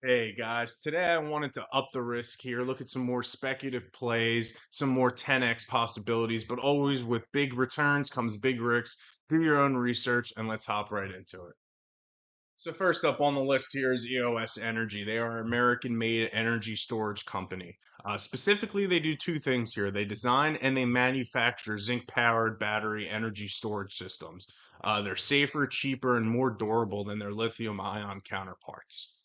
Hey guys, today I wanted to up the risk here, look at some more speculative plays, some more 10x possibilities, but always with big returns comes big risks. Do your own research and let's hop right into it. So first up on the list here is EOS Energy. They are an American-made energy storage company. Specifically, they do two things here. They design and they manufacture zinc-powered battery energy storage systems. They're safer, cheaper, and more durable than their lithium-ion counterparts.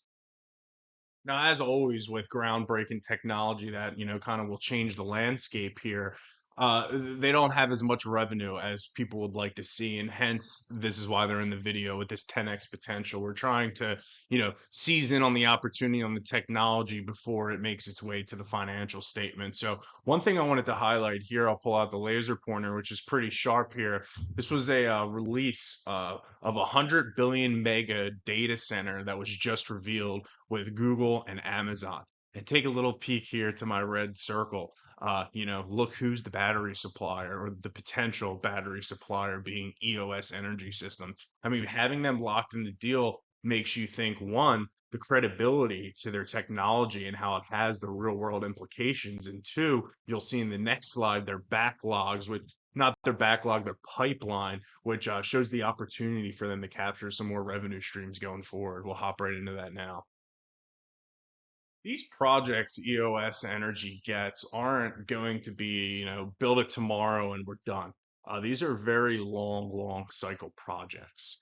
Now, as always with groundbreaking technology that, kind of will change the landscape here, they don't have as much revenue as people would like to see, and hence this is why they're in the video with this 10x potential. We're trying to, seize in on the opportunity on the technology before it makes its way to the financial statement. So one thing I wanted to highlight here, I'll pull out the laser pointer, which is pretty sharp here. This was a release of a 100 billion mega data center that was just revealed with Google and Amazon. And take a little peek here to my red circle. Look who's the battery supplier or the potential battery supplier being EOS Energy System. I mean, having them locked in the deal makes you think one, the credibility to their technology and how it has the real world implications. And two, you'll see in the next slide their backlogs, which not their backlog, their pipeline, which shows the opportunity for them to capture some more revenue streams going forward. We'll hop right into that now. These projects EOS Energy gets aren't going to be, build it tomorrow and we're done. These are very long cycle projects,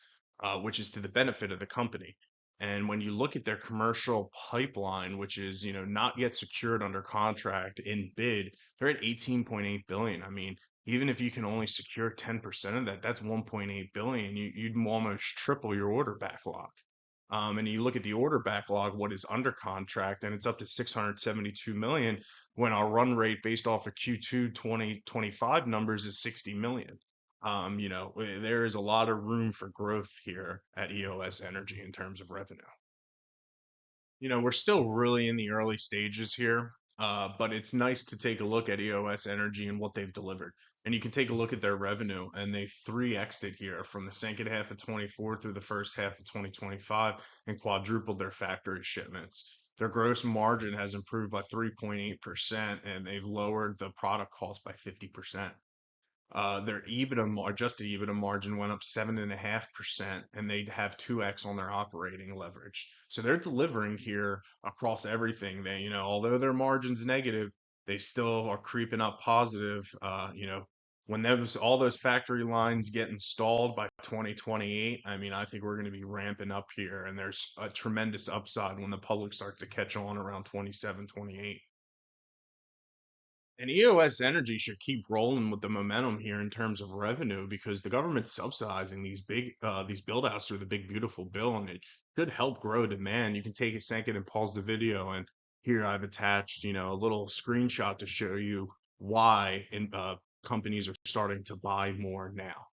which is to the benefit of the company. And when you look at their commercial pipeline, which is, not yet secured under contract in bid, they're at 18.8 billion. I mean, even if you can only secure 10% of that, that's 1.8 billion. You'd almost triple your order backlog. And you look at the order backlog, what is under contract, and it's up to 672 million when our run rate based off of Q2 2025 numbers is 60 million. There is a lot of room for growth here at EOS Energy in terms of revenue. We're still really in the early stages here, but it's nice to take a look at EOS Energy and what they've delivered. And you can take a look at their revenue, and they 3x'd it here from the second half of 24 through the first half of 2025 and quadrupled their factory shipments. Their gross margin has improved by 3.8%, and they've lowered the product cost by 50%. Their adjusted EBITDA margin went up 7.5%, and they'd have 2x on their operating leverage. So they're delivering here across everything. They, although their margin's negative, they still are creeping up positive. When all those factory lines get installed by 2028, I mean, I think we're going to be ramping up here, and there's a tremendous upside when the public starts to catch on around 27, 28. And EOS Energy should keep rolling with the momentum here in terms of revenue because the government's subsidizing these build outs through the big beautiful bill, and it should help grow demand. You can take a second and pause the video, and here I've attached, a little screenshot to show you why companies are starting to buy more now.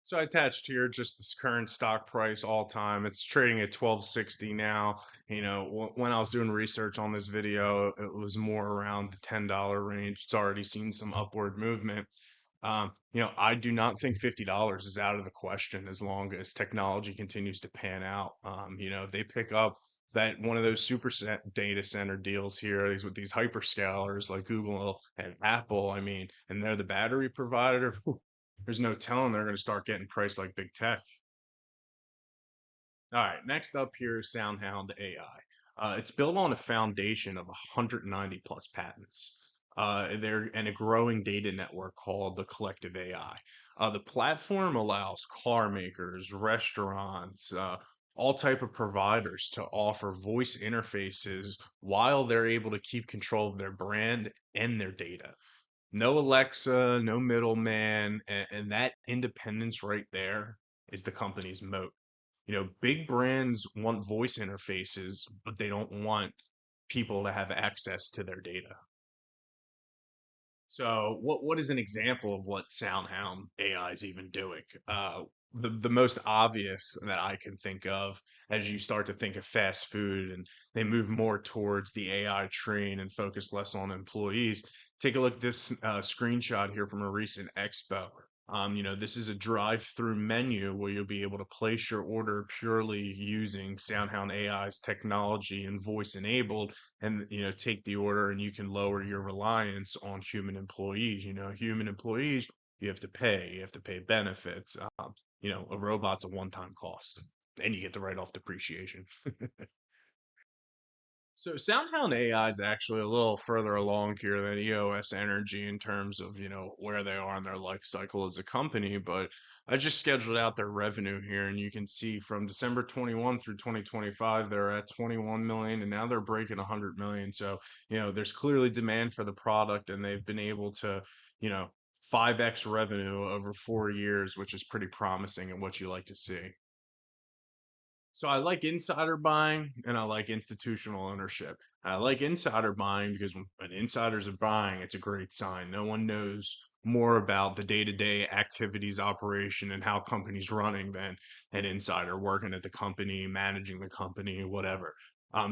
So I attached here just this current stock price all time. It's trading at 1260 now. When I was doing research on this video, it was more around the $10 range. It's already seen some upward movement. I do not think $50 is out of the question as long as technology continues to pan out. If they pick up that one of those data center deals here, with these hyperscalers like Google and Apple, I mean, and they're the battery provider. There's no telling they're going to start getting priced like big tech. All right, next up here is Soundhound AI. It's built on a foundation of 190 plus patents. They're and a growing data network called the Collective AI. The platform allows car makers, restaurants, all type of providers to offer voice interfaces while they're able to keep control of their brand and their data. No Alexa, no middleman, and that independence right there is the company's moat. Big brands want voice interfaces, but they don't want people to have access to their data. So, what is an example of what SoundHound AI is even doing? The most obvious that I can think of as you start to think of fast food and they move more towards the AI train and focus less on employees. Take a look at this screenshot here from a recent expo. This is a drive-through menu where you'll be able to place your order purely using Soundhound AI's technology and voice enabled, and take the order, and you can lower your reliance on human employees. Human employees, you have to pay benefits. A robot's a one-time cost, and you get to write off depreciation. So SoundHound AI is actually a little further along here than EOS Energy in terms of, where they are in their life cycle as a company, but I just scheduled out their revenue here, and you can see from December 21 through 2025 they're at 21 million, and now they're breaking 100 million. So, there's clearly demand for the product, and they've been able to, you know 5x revenue over 4 years, which is pretty promising and what you like to see. So I like insider buying and I like institutional ownership. I like insider buying because when insiders are buying, it's a great sign. No one knows more about the day-to-day activities, operation, and how company's running than an insider working at the company, managing the company, whatever.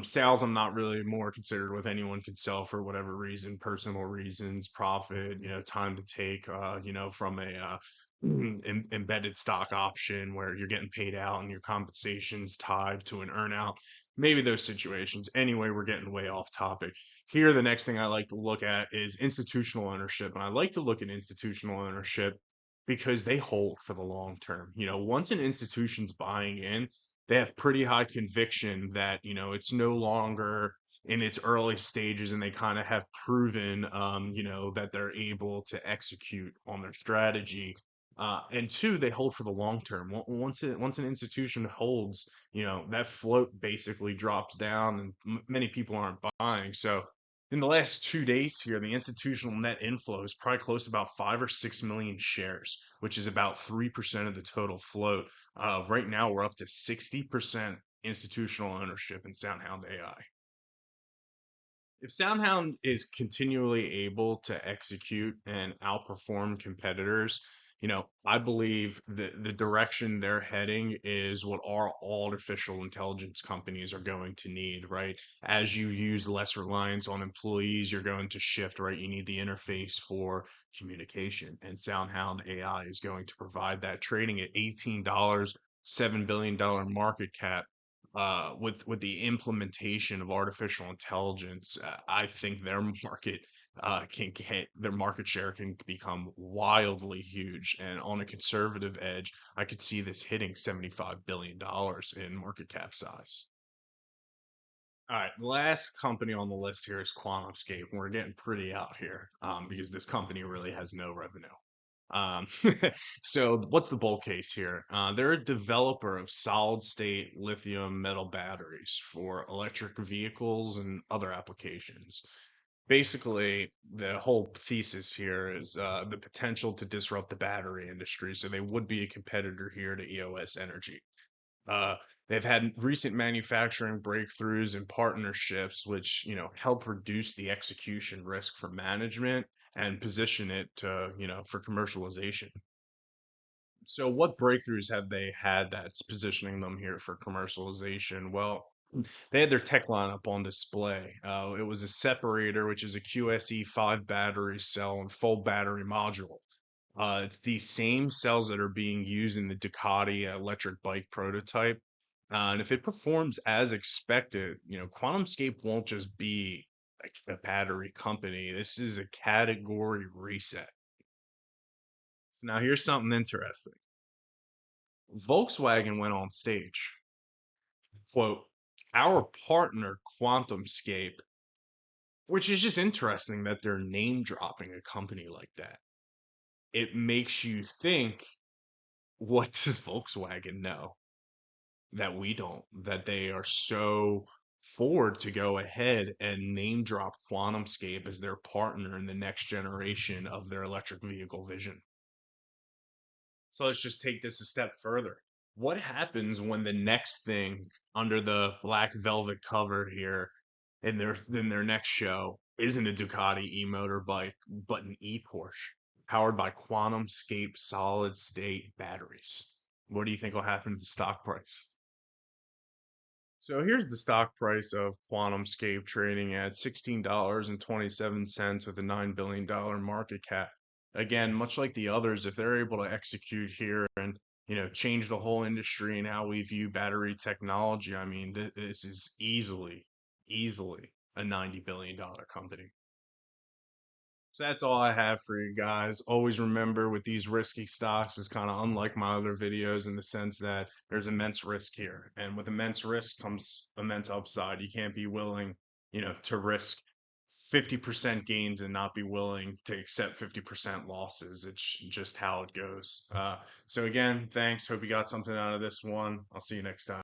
Sales, I'm not really more considered with anyone can sell for whatever reason, personal reasons, profit, time to take, from a embedded stock option where you're getting paid out and your compensation's tied to an earnout. Maybe those situations. Anyway, we're getting way off topic. Here, the next thing I like to look at is institutional ownership. And I like to look at institutional ownership because they hold for the long term. Once an institution's buying in, they have pretty high conviction that, it's no longer in its early stages, and they kind of have proven, that they're able to execute on their strategy, and two, they hold for the long term. Once an institution holds, that float basically drops down, and many people aren't buying. So in the last 2 days here, the institutional net inflow is probably close to about 5 or 6 million shares, which is about 3% of the total float. Right now, we're up to 60% institutional ownership in SoundHound AI. If SoundHound is continually able to execute and outperform competitors, I believe the direction they're heading is what our artificial intelligence companies are going to need, right? As you use less reliance on employees, you're going to shift, right? You need the interface for communication, and SoundHound AI is going to provide that, trading at $18, $7 billion market cap. With the implementation of artificial intelligence, I think their market share can become wildly huge. And on a conservative edge, I could see this hitting $75 billion in market cap size. All right, the last company on the list here is QuantumScape, and we're getting pretty out here, because this company really has no revenue. Um, so what's the bull case here? They're a developer of solid state lithium metal batteries for electric vehicles and other applications. Basically, the whole thesis here is, the potential to disrupt the battery industry. So they would be a competitor here to EOS Energy. Uh, they've had recent manufacturing breakthroughs and partnerships, which, help reduce the execution risk for management and position it to, for commercialization. So what breakthroughs have they had that's positioning them here for commercialization? Well, they had their tech lineup on display. It was a separator, which is a QSE5 battery cell and full battery module. It's the same cells that are being used in the Ducati electric bike prototype. And if it performs as expected, QuantumScape won't just be a battery company. This is a category reset. So now here's something interesting. Volkswagen went on stage. Quote, our partner QuantumScape, which is just interesting that they're name dropping a company like that. It makes you think, what does Volkswagen know that we don't, that they are so forward to go ahead and name drop QuantumScape as their partner in the next generation of their electric vehicle vision? So let's just take this a step further. What happens when the next thing under the black velvet cover here in their next show isn't a Ducati e-motor bike, but an e-Porsche powered by QuantumScape solid state batteries? What do you think will happen to the stock price? So here's the stock price of QuantumScape, trading at $16.27 with a $9 billion market cap. again, much like the others, if they're able to execute here and change the whole industry and how we view battery technology, I mean, this is easily a $90 billion company. So that's all I have for you guys. Always remember with these risky stocks is kind of unlike my other videos in the sense that there's immense risk here. And with immense risk comes immense upside. You can't be willing, to risk 50% gains and not be willing to accept 50% losses. It's just how it goes. So again, thanks. Hope you got something out of this one. I'll see you next time.